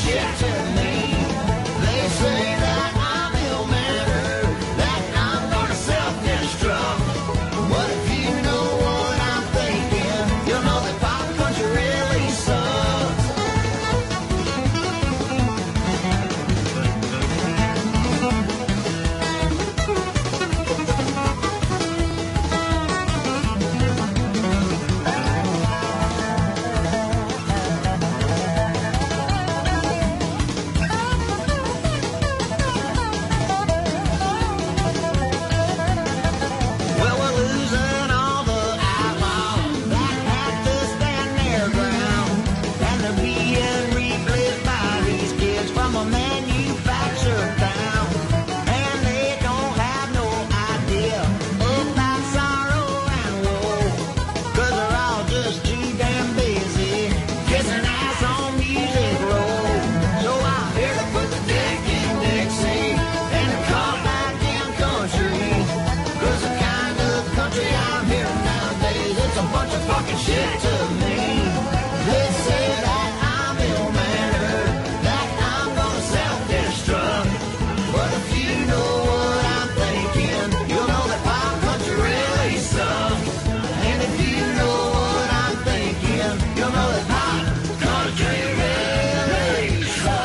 shit to me. They say that I'm ill-mannered, that I'm gonna self-destruct. But if you know what I'm thinking, you'll know that pop country really sucks. Well, we're losing all the outlaws that have to stand their ground, and they're being replaced by these kids from a manufactured town, and they don't have no idea about sorrow and woe, 'cause they're all just too damn busy kissing ass on Music Row. So I'm here to put the dick in Dixie and to call back in country, 'cause the kind of country I'm hearing nowadays, it's a bunch of fucking shit to me. They say that I'm ill-mannered, that I'm gonna self-destruct. But if you know what I'm thinking, you'll know that pop country really sucks. And if you know what I'm thinking, you'll know that pop country really sucks.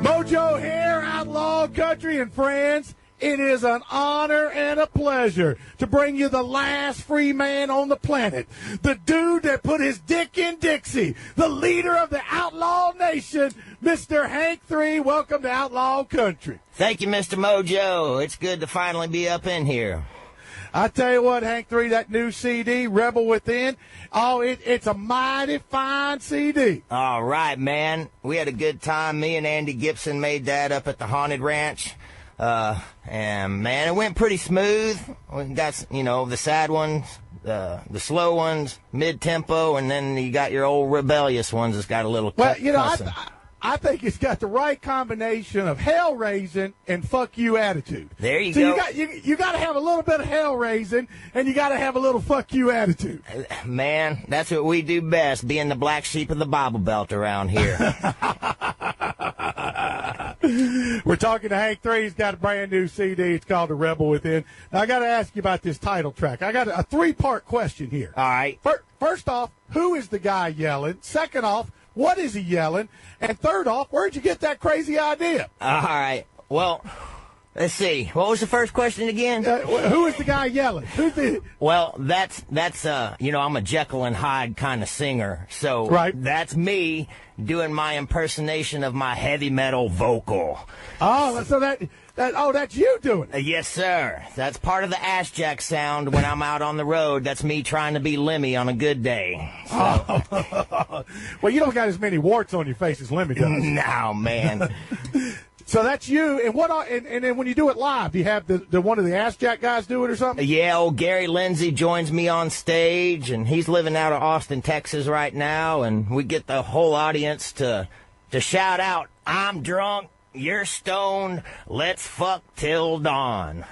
Mojo here, Outlaw Country and friends. It is an honor and a pleasure to bring you the last free man on the planet, the dude that put his dick in Dixie, the leader of the outlaw nation, Mr. Hank 3. Welcome to Outlaw Country. Thank you, Mr. Mojo. It's good to finally be up in here. I tell you what, Hank 3, that new CD, Rebel Within, it's a mighty fine CD. All right, man. We had a good time. Me and Andy Gibson made that up at the Haunted Ranch. And, man, it went pretty smooth. We got, the sad ones, the slow ones, mid-tempo, and then you got your old rebellious ones that's got a little cussing. I think it's got the right combination of hell-raising and fuck you attitude. There you go. go. You got to have a little bit of hell-raising, and you got to have a little fuck you attitude. Man, that's what we do best, being the black sheep of the Bible Belt around here. We're talking to Hank 3. He's got a brand new CD. It's called The Rebel Within. Now, I got to ask you about this title track. I got a three-part question here. All right. First off, who is the guy yelling? Second off, what is he yelling? And third off, where'd you get that crazy idea? All right. Well, let's see. What was the first question again? Who is the guy yelling? Well, that's I'm a Jekyll and Hyde kind of singer. So right. That's me doing my impersonation of my heavy metal vocal. Oh, so that's you doing it. Yes, sir. That's part of the ass jack sound when I'm out on the road. That's me trying to be Lemmy on a good day. So. Oh. Well, you don't got as many warts on your face as Lemmy does. No, man. So that's you. And then when you do it live, do you have the one of the ass jack guys do it or something? Yeah, old Gary Lindsay joins me on stage, and he's living out of Austin, Texas right now, and we get the whole audience to shout out, "I'm drunk, you're stoned, let's fuck till dawn."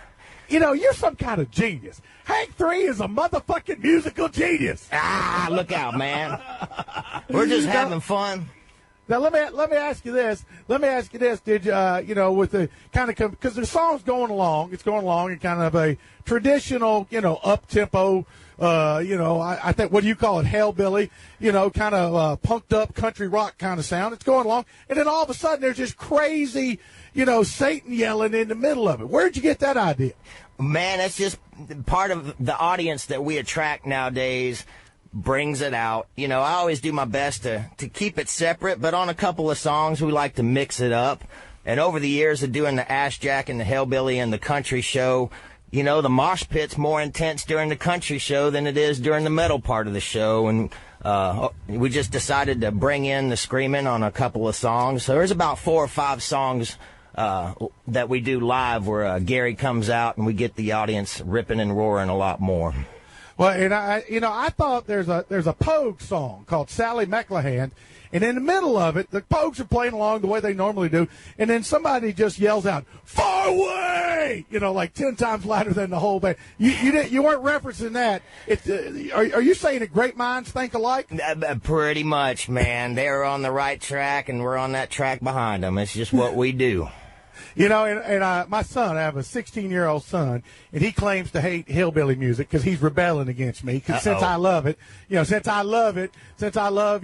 You're some kind of genius. Hank 3 is a motherfucking musical genius. Ah, look out, man. We're just having fun. Now let me ask you this. Did you with the kind of because the song's going along, it's going along in kind of a traditional up tempo. I think what do you call it, hellbilly? Kind of punked up country rock kind of sound. It's going along, and then all of a sudden there's this crazy, Satan yelling in the middle of it. Where'd you get that idea? Man, that's just part of the audience that we attract nowadays. Brings it out. I always do my best to keep it separate, but on a couple of songs we like to mix it up. And over the years of doing the Ash Jack and the Hellbilly and the country show, the mosh pit's more intense during the country show than it is during the metal part of the show. And we just decided to bring in the screaming on a couple of songs. So there's about 4 or 5 songs that we do live where Gary comes out and we get the audience ripping and roaring a lot more. Well, and I thought there's a Pogue song called Sally McLachlan, and in the middle of it, the Pogues are playing along the way they normally do, and then somebody just yells out, "Far away!" Like 10 times louder than the whole band. You weren't referencing that. Are you saying that great minds think alike? Pretty much, man. They're on the right track, and we're on that track behind them. It's just what we do. My son, I have a 16-year-old son, and he claims to hate hillbilly music because he's rebelling against me. Because since I love it, since I love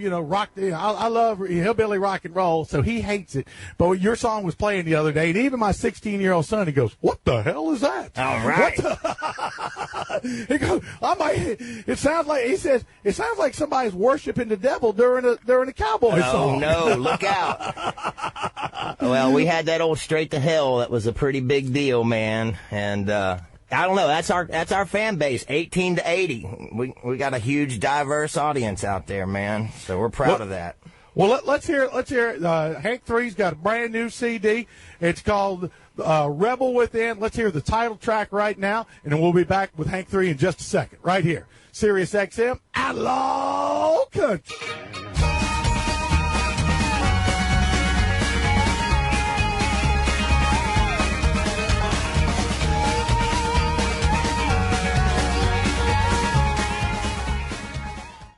rock, I love hillbilly rock and roll, so he hates it. But your song was playing the other day, and even my 16-year-old son, he goes, "What the hell is that?" All right. He goes, it sounds like somebody's worshiping the devil during a cowboy song. Oh no, look out. Well, we had that old Straight to Hell. That was a pretty big deal, man. And I don't know. That's our fan base, 18 to 80. We got a huge, diverse audience out there, man. So we're proud of that. Well, let's hear it. Hank 3's got a brand new CD. It's called Rebel Within. Let's hear the title track right now, and then we'll be back with Hank 3 in just a second. Right here, Sirius XM Outlaw Country.